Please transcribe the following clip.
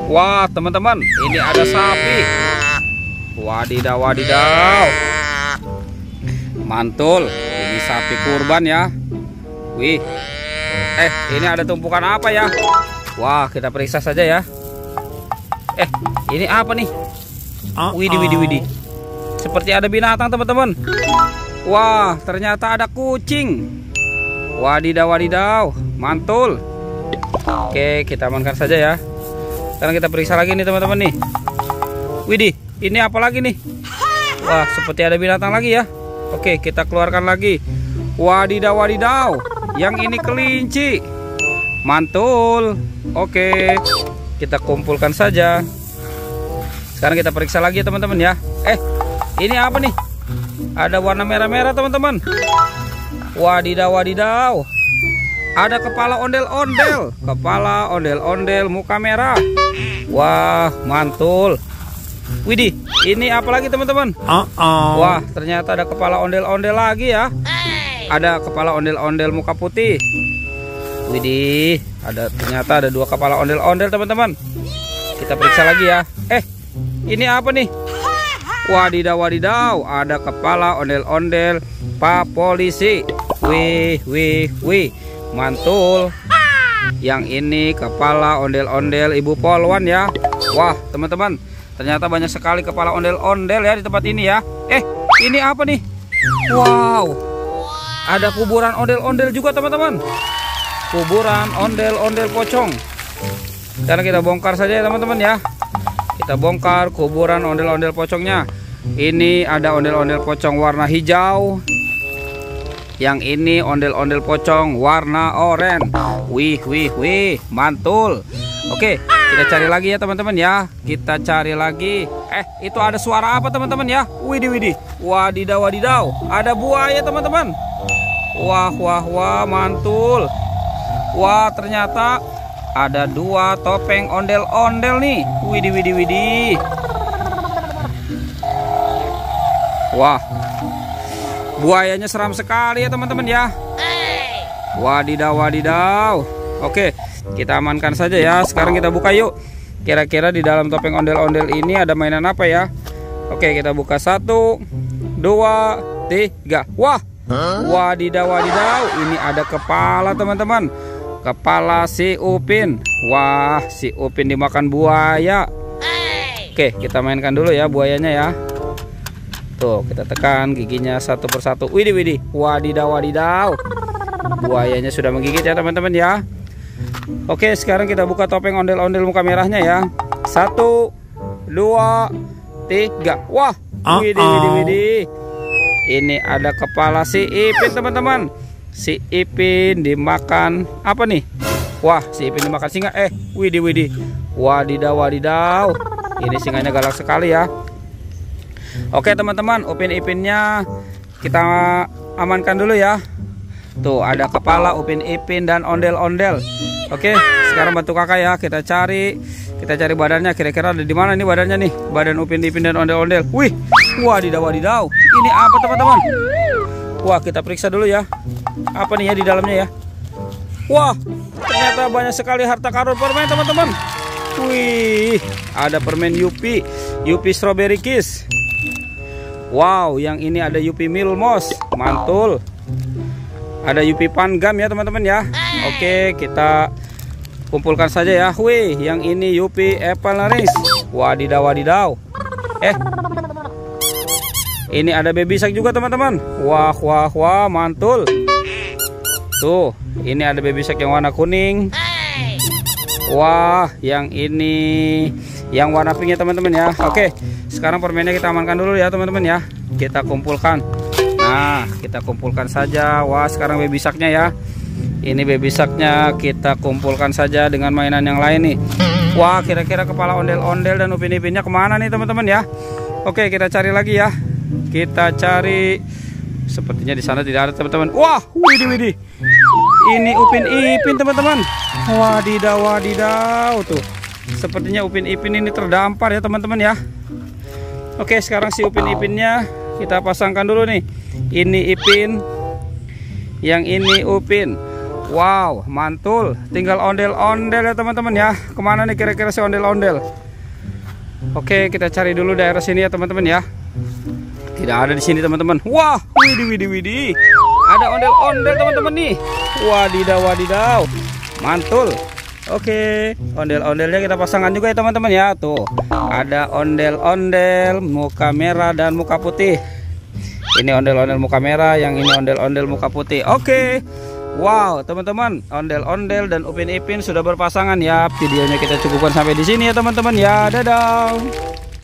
Wah, teman-teman, ini ada sapi. Wadidaw, wadidaw. Mantul. Ini sapi kurban ya. Wih. Ini ada tumpukan apa ya? Wah, kita periksa saja ya. Ini apa nih? Widih, widih, widih. Seperti ada binatang, teman-teman. Wah, ternyata ada kucing. Wadidaw, wadidaw. Mantul. Oke, kita amankan saja ya. Sekarang kita periksa lagi nih, teman-teman nih. Widih, ini apa lagi nih? Wah, seperti ada binatang lagi ya. Oke, kita keluarkan lagi. Wadidaw, wadidaw. Yang ini kelinci. Mantul. Oke, kita kumpulkan saja. Sekarang kita periksa lagi ya, teman-teman ya. Ini apa nih? Ada warna merah-merah, teman-teman. Wadidaw, wadidaw. Ada kepala ondel-ondel. Kepala ondel-ondel, muka merah. Wah, mantul. Widih, ini apa lagi, teman-teman? Wah, ternyata ada kepala ondel-ondel lagi ya. Ada kepala ondel-ondel muka putih. Widih, ternyata ada 2 kepala ondel-ondel, teman-teman. Kita periksa lagi ya. Ini apa nih? Wadidaw, wadidaw. Ada kepala ondel-ondel Pak Polisi. Wih, wih, wih. Mantul. Yang ini kepala ondel-ondel Ibu Polwan ya. Wah, teman-teman, ternyata banyak sekali kepala ondel-ondel ya di tempat ini ya. Ini apa nih? Wow, ada kuburan ondel-ondel juga, teman-teman. Kuburan ondel-ondel pocong. Sekarang kita bongkar saja ya, teman-teman ya. Kita bongkar kuburan ondel-ondel pocongnya. Ini ada ondel-ondel pocong warna hijau. Yang ini ondel-ondel pocong warna oranye. Wih, wih, wih, mantul. Oke, kita cari lagi ya, teman-teman ya. Kita cari lagi. Itu ada suara apa, teman-teman ya? Widih, widih. Wadidaw, wadidaw. Ada buaya, teman-teman. Wah, wah, wah, mantul. Wah, ternyata ada 2 topeng ondel-ondel nih. Widih, widih, widih. Wah, buayanya seram sekali ya, teman-teman ya. Wadidaw, wadidaw. Oke, kita amankan saja ya. Sekarang kita buka yuk. Kira-kira di dalam topeng ondel-ondel ini ada mainan apa ya? Oke, kita buka 1, 2, 3. Wah, wadidaw, wadidaw. Ini ada kepala, teman-teman. Kepala si Upin. Wah, si Upin dimakan buaya. Oke, kita mainkan dulu ya buayanya ya. Tuh, kita tekan giginya satu persatu. Widih, widih. Wadidaw, wadidaw. Buayanya sudah menggigit ya, teman-teman ya. Oke, sekarang kita buka topeng ondel-ondel muka merahnya ya. 1, 2, 3. Wah, widih, widih, widih. Ini ada kepala si Ipin, teman-teman. Si Ipin dimakan apa nih? Wah, si Ipin dimakan singa. Widih, widih. Wadidaw, wadidaw. Ini singanya galak sekali ya. Oke, teman-teman, Upin Ipinnya kita amankan dulu ya. Tuh, ada kepala Upin Ipin dan ondel-ondel. Oke, sekarang bantu kakak ya. Kita cari badannya. Kira-kira ada di mana nih badannya nih? Badan Upin Ipin dan ondel-ondel. Wih, wadidaw, wadidaw. Ini apa, teman-teman? Wah, kita periksa dulu ya. Apa nih ya di dalamnya ya? Wah, ternyata banyak sekali harta karun permen, teman-teman. Wih, ada permen Yupi Strawberry Kiss. Wow, yang ini ada Yupi Milmos. Mantul. Ada Yupi Pangam ya, teman-teman ya. Oke, kita kumpulkan saja ya. Wih, yang ini Yupi Apple Nariz. Wadidaw, wadidaw. Ini ada Baby Shark juga, teman-teman. Wah, wah, wah, mantul. Tuh, ini ada Baby Shark yang warna kuning. Wah, yang ini yang warna pink ya, teman-teman ya. Oke, sekarang permennya kita amankan dulu ya, teman-teman ya. Kita kumpulkan. Nah, kita kumpulkan saja. Wah, sekarang Baby Shark-nya ya. Ini Baby Shark-nya kita kumpulkan saja dengan mainan yang lain nih. Wah, kira-kira kepala ondel-ondel dan Upin Ipinnya kemana nih, teman-teman ya? Oke, kita cari lagi ya. Kita cari. Sepertinya di sana tidak ada, teman-teman. Wah, widih, widih. Ini Upin Ipin, teman-teman. Wadidaw, wadidaw. Tuh, sepertinya Upin Ipin ini terdampar ya, teman-teman ya. Oke, sekarang si Upin Ipinnya kita pasangkan dulu nih. Ini Ipin, yang ini Upin. Wow, mantul. Tinggal ondel-ondel ya teman-teman ya. Kemana nih kira-kira si ondel-ondel? Oke, kita cari dulu daerah sini ya teman-teman ya. Tidak ada di sini teman-teman. Wah, widih. Ada ondel-ondel teman-teman nih. Wadidaw. Mantul. Oke, ondel-ondelnya kita pasangkan juga ya teman-teman ya. Tuh, ada ondel-ondel muka merah dan muka putih. Ini ondel-ondel muka merah, yang ini ondel-ondel muka putih. Oke. Wow, teman-teman, ondel-ondel dan Upin Ipin sudah berpasangan ya. Videonya kita cukupkan sampai di sini ya teman-teman ya. Dadah.